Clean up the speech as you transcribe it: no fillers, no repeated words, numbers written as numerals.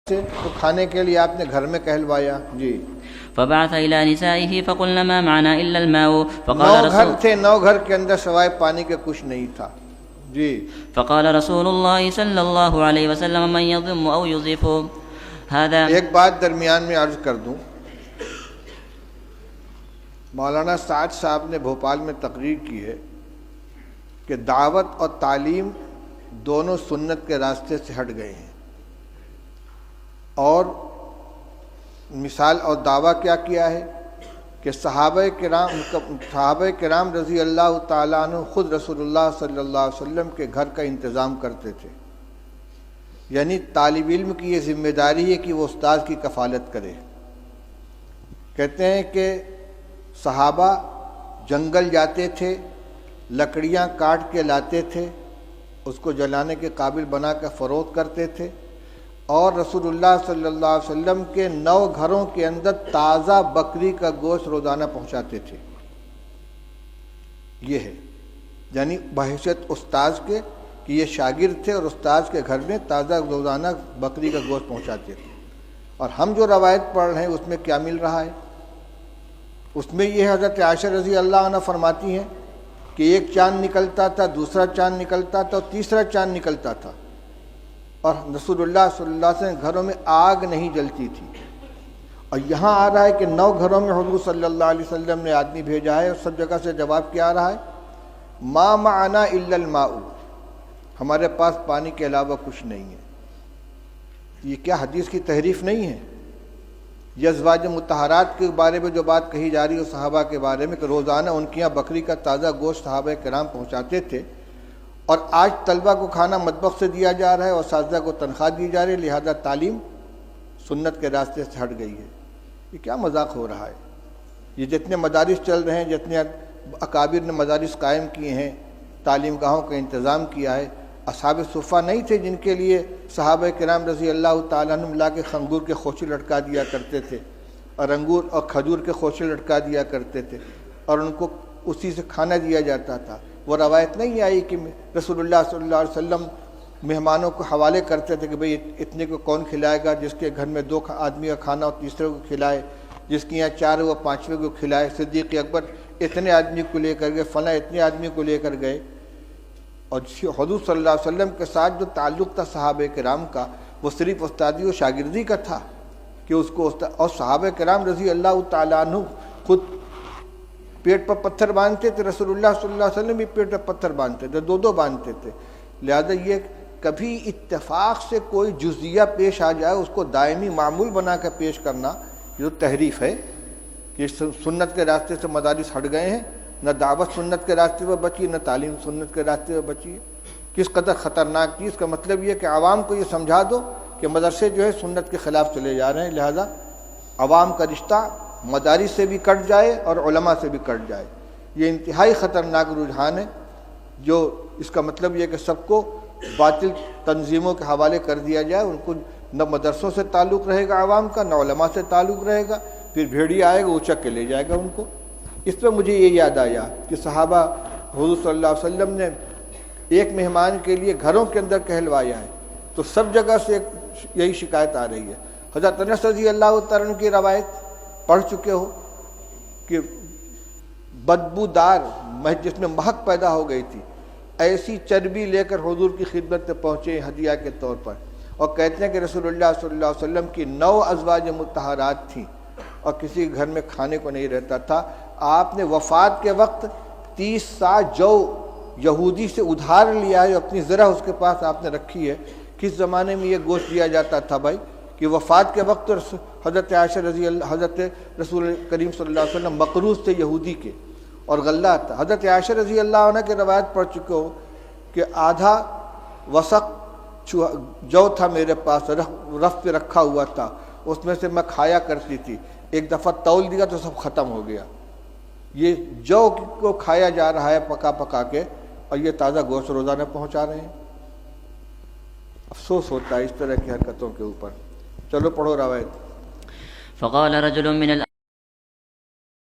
تو کھانے کے لیے آپ نے گھر میں کہلوایا. جی. فبعث إلى نسائه فقلن ما معنا إلا الماء نو گھر تھے، نو گھر کے اندر سوائے پانی کے کچھ نہیں تھا. جی. فقال رسول الله صلی اللہ علیہ وسلم من يضم أو يضيف هذا. ایک بات درمیان میں عرض کر دوں، مولانا سعد صاحب نے بھوپال میں تقریر کی ہے کہ دعوت اور تعلیم دونوں سنت کے راستے سے ہٹ گئے ہیں، اور مثال اور دعویٰ کیا کیا ہے کہ صحابہ کرام رضی اللہ تعالیٰ عنہ خود رسول اللہ صلی اللہ علیہ وسلم کے گھر کا انتظام کرتے تھے. یعنی طالب علم کی یہ ذمہ داری ہے کہ وہ استاد کی کفالت کرے. کہتے ہیں کہ صحابہ جنگل جاتے تھے، لکڑیاں کاٹ کے لاتے تھے، اس کو جلانے کے قابل بنا کر فروخت کرتے تھے، اور رسول اللہ صلی اللہ علیہ وسلم کے 9 گھروں کے اندر تازہ بکری کا گوشت روزانہ پہنچاتے تھے. یہ ہے یعنی بحیثیت استاذ کے کہ یہ شاگرد تھے اور استاذ کے گھر میں تازہ روزانہ بکری کا گوشت پہنچاتے تھے. اور ہم جو روایت پڑھ رہے ہیں اس میں کیا مل رہا ہے؟ اس میں یہ حضرت عائشہ رضی اللہ عنہ فرماتی ہیں کہ ایک چاند نکلتا تھا، دوسرا چاند نکلتا تھا، اور تیسرا چاند نکلتا تھا، اور رسول اللہ صلی اللہ علیہ وسلم گھروں میں آگ نہیں جلتی تھی. اور یہاں آ رہا ہے کہ 9 گھروں میں حضور صلی اللہ علیہ وسلم نے آدمی بھیجا ہے، اور سب جگہ سے جواب کیا آ رہا ہے؟ ما معنا الا الماء، ہمارے پاس پانی کے علاوہ کچھ نہیں ہے. یہ کیا حدیث کی تحریف نہیں ہے؟ یہ ازواج مطہرات کے بارے میں جو بات کہی جا رہی ہے صحابہ کے بارے میں کہ روزانہ ان کے یہاں بکری کا تازہ گوشت صحابہ کرام پہنچاتے تھے، اور آج طلبہ کو کھانا مطبخ سے دیا جا رہا ہے اور اساتذہ کو تنخواہ دی جا رہی ہے، لہذا تعلیم سنت کے راستے سے ہٹ گئی ہے. یہ کیا مذاق ہو رہا ہے؟ یہ جتنے مدارس چل رہے ہیں، جتنے اکابر نے مدارس قائم کیے ہیں، تعلیم گاہوں کا انتظام کیا ہے، اصحاب صفہ نہیں تھے جن کے لیے صحابہ کرام رضی اللہ تعالیٰ عنہ لا کے انگور کے خوشے لٹکا دیا کرتے تھے، اور انگور اور کھجور کے خوشے لٹکا دیا کرتے تھے، اور ان کو اسی سے کھانا دیا جاتا تھا. وہ روایت نہیں آئی کہ رسول اللہ صلی اللہ علیہ وسلم مہمانوں کو حوالے کرتے تھے کہ بھئی اتنے کو کون کھلائے گا، جس کے گھر میں 2 آدمی کا کھانا اور تیسرے کو کھلائے، جس کے یہاں 4 وہ 5ویں کو کھلائے. صدیق اکبر اتنے آدمی کو لے کر گئے، فلاں اتنے آدمی کو لے کر گئے. اور حضور صلی اللہ علیہ وسلم کے ساتھ جو تعلق تھا صحابہ کرام کا، وہ صرف استادی و شاگردی کا تھا کہ اس کو اور صحابہ کرام رضی اللہ تعالیٰ عنہ خود پیٹ پر پتھر باندھتے تھے، رسول اللہ صلی اللہ علیہ وسلم بھی پیٹ پر پتھر باندھتے تھے، 2 باندھتے تھے. لہذا یہ کبھی اتفاق سے کوئی جزیہ پیش آ جائے اس کو دائمی معمول بنا کر پیش کرنا، یہ جو تحریف ہے کہ سنت کے راستے سے مدارس ہٹ گئے ہیں. نہ دعوت سنت کے راستے پر بچی، نہ تعلیم سنت کے راستے پر بچی ہے. کس قدر خطرناک چیز. کا مطلب یہ کہ عوام کو یہ سمجھا دو کہ مدرسے جو ہے سنت کے خلاف چلے جا رہے ہیں، لہذا عوام کا رشتہ مدارس سے بھی کٹ جائے اور علماء سے بھی کٹ جائے. یہ انتہائی خطرناک رجحان ہے، جو اس کا مطلب یہ کہ سب کو باطل تنظیموں کے حوالے کر دیا جائے. ان کو نہ مدرسوں سے تعلق رہے گا عوام کا، نہ علماء سے تعلق رہے گا. پھر بھیڑیا آئے گا اچک کے لے جائے گا ان کو. اس پہ مجھے یہ یاد آیا کہ صحابہ حضور صلی اللہ علیہ وسلم نے ایک مہمان کے لیے گھروں کے اندر کہلوایا ہے، تو سب جگہ سے یہی شکایت آ رہی ہے. حضرت انس رضی اللہ تعالیٰ عنہ کی روایت پڑھ چکے ہو کہ بدبودار جس میں مہک پیدا ہو گئی تھی، ایسی چربی لے کر حضور کی خدمت میں پہنچے ہدیہ کے طور پر، اور کہتے ہیں کہ رسول اللہ صلی اللہ علیہ وسلم کی 9 ازواج مطہرات تھیں اور کسی گھر میں کھانے کو نہیں رہتا تھا. آپ نے وفات کے وقت 30 سا جو یہودی سے ادھار لیا ہے، اپنی ذرا اس کے پاس آپ نے رکھی ہے. کس زمانے میں یہ گوشت دیا جاتا تھا بھائی کہ وفات کے وقت حضرت عائشہ حضرت رسول کریم صلی اللہ علیہ وسلم مقروض تھے یہودی کے، اور غلہ تھا. حضرت عائشہ رضی اللہ عنہ کی روایت پڑھ چکے ہو کہ آدھا وسق جو تھا میرے پاس، رف پہ رکھا ہوا تھا، اس میں سے میں کھایا کرتی تھی. ایک دفعہ تول دیا تو سب ختم ہو گیا. یہ جو کو کھایا جا رہا ہے پکا پکا کے، اور یہ تازہ گوشت روزانہ پہنچا رہے ہیں. افسوس ہوتا ہے اس طرح کی حرکتوں کے اوپر. چلو پڑھو روایت. فقال رجل من